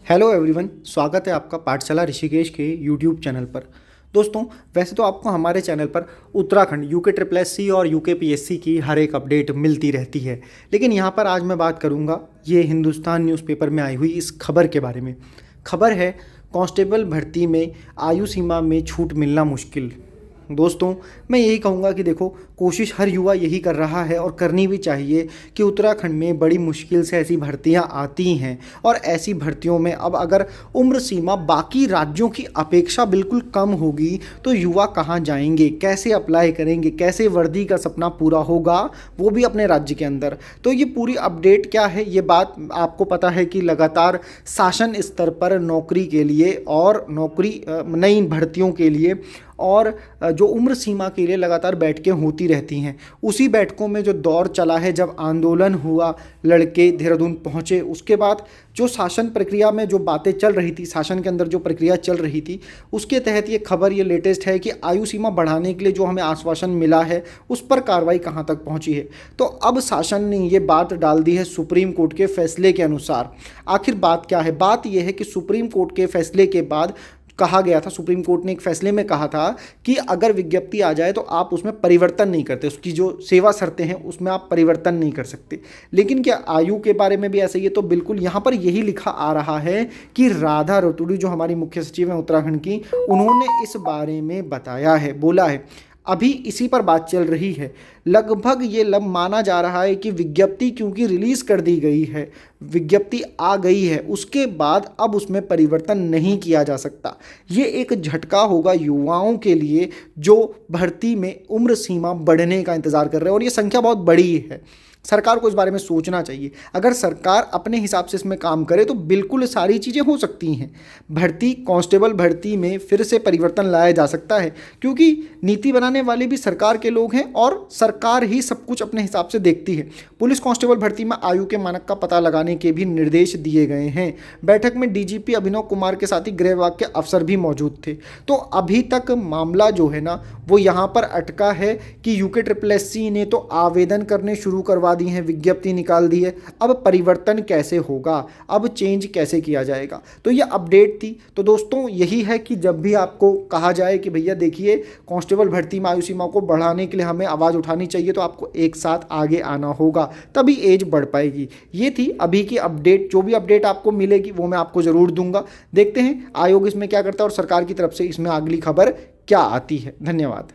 Hello everyone, स्वागत है आपका पाठशाला ऋषिकेश के यूट्यूब चैनल पर। दोस्तों, वैसे तो आपको हमारे चैनल पर उत्तराखंड यूके ट्रिपल एससी और यूके पीएससी की हर एक अपडेट मिलती रहती है, लेकिन यहाँ पर आज मैं बात करूँगा ये हिंदुस्तान न्यूज़पेपर में आई हुई इस खबर के बारे में। खबर है कांस्टेबल भर्ती में आयु सीमा में छूट मिलना मुश्किल। दोस्तों, मैं यही कहूँगा कि देखो, कोशिश हर युवा यही कर रहा है और करनी भी चाहिए कि उत्तराखंड में बड़ी मुश्किल से ऐसी भर्तियां आती हैं और ऐसी भर्तियों में अब अगर उम्र सीमा बाकी राज्यों की अपेक्षा बिल्कुल कम होगी तो युवा कहाँ जाएंगे, कैसे अप्लाई करेंगे, कैसे वर्दी का सपना पूरा होगा, वो भी अपने राज्य के अंदर। तो ये पूरी अपडेट क्या है, ये बात आपको पता है कि लगातार शासन स्तर पर नौकरी के लिए और नौकरी नई भर्तियों के लिए और जो उम्र सीमा के लिए लगातार बैठकें होती रहती हैं। उसी बैठकों में जो दौर चला है, जब आंदोलन हुआ, लड़के देहरादून पहुँचे, उसके बाद जो शासन प्रक्रिया में जो बातें चल रही थी, शासन के अंदर जो प्रक्रिया चल रही थी, उसके तहत ये खबर ये लेटेस्ट है कि आयु सीमा बढ़ाने के लिए जो हमें आश्वासन मिला है उस पर कार्रवाई कहाँ तक पहुँची है। तो अब शासन ने ये बात डाल दी है सुप्रीम कोर्ट के फैसले के अनुसार। आखिर बात क्या है? बात यह है कि सुप्रीम कोर्ट के फैसले के बाद कहा गया था, सुप्रीम कोर्ट ने एक फैसले में कहा था कि अगर विज्ञप्ति आ जाए तो आप उसमें परिवर्तन नहीं करते, उसकी जो सेवा शर्तें हैं उसमें आप परिवर्तन नहीं कर सकते। लेकिन क्या आयु के बारे में भी ऐसा ही है? तो बिल्कुल यहाँ पर यही लिखा आ रहा है कि राधा रतूड़ी, जो हमारी मुख्य सचिव हैं उत्तराखंड की, उन्होंने इस बारे में बताया है, बोला है। अभी इसी पर बात चल रही है। लगभग ये माना जा रहा है कि विज्ञप्ति क्योंकि रिलीज़ कर दी गई है, विज्ञप्ति आ गई है, उसके बाद अब उसमें परिवर्तन नहीं किया जा सकता। ये एक झटका होगा युवाओं के लिए जो भर्ती में उम्र सीमा बढ़ने का इंतज़ार कर रहे हैं, और ये संख्या बहुत बड़ी है। सरकार को इस बारे में सोचना चाहिए। अगर सरकार अपने हिसाब से इसमें काम करे तो बिल्कुल सारी चीज़ें हो सकती हैं। भर्ती, कांस्टेबल भर्ती में फिर से परिवर्तन लाया जा सकता है, क्योंकि नीति बनाने वाले भी सरकार के लोग हैं और सरकार ही सब कुछ अपने हिसाब से देखती है। पुलिस कांस्टेबल भर्ती में आयु के मानक का पता लगाने के भी निर्देश दिए गए हैं। बैठक में डीजीपी अभिनव कुमार के साथ ही गृह विभाग के अफसर भी मौजूद थे। तो अभी तक मामला जो है ना, वो यहाँ पर अटका है कि यूके ट्रिपल एससी ने तो आवेदन करने शुरू करवा दी हैं, विज्ञप्ति निकाल दी है। अब परिवर्तन कैसे होगा, अब चेंज कैसे किया जाएगा? तो ये अपडेट थी। तो दोस्तों, यही है कि जब भी आपको कहा जाए कि भैया देखिए, कांस्टेबल भर्ती में आयु सीमा को बढ़ाने के लिए हमें आवाज़ उठानी चाहिए, तो आपको एक साथ आगे आना होगा, तभी एज बढ़ पाएगी। ये थी अभी की अपडेट। जो भी अपडेट आपको मिलेगी वो मैं आपको ज़रूर दूंगा। देखते हैं आयोग इसमें क्या करता है और सरकार की तरफ से इसमें अगली खबर क्या आती है। धन्यवाद।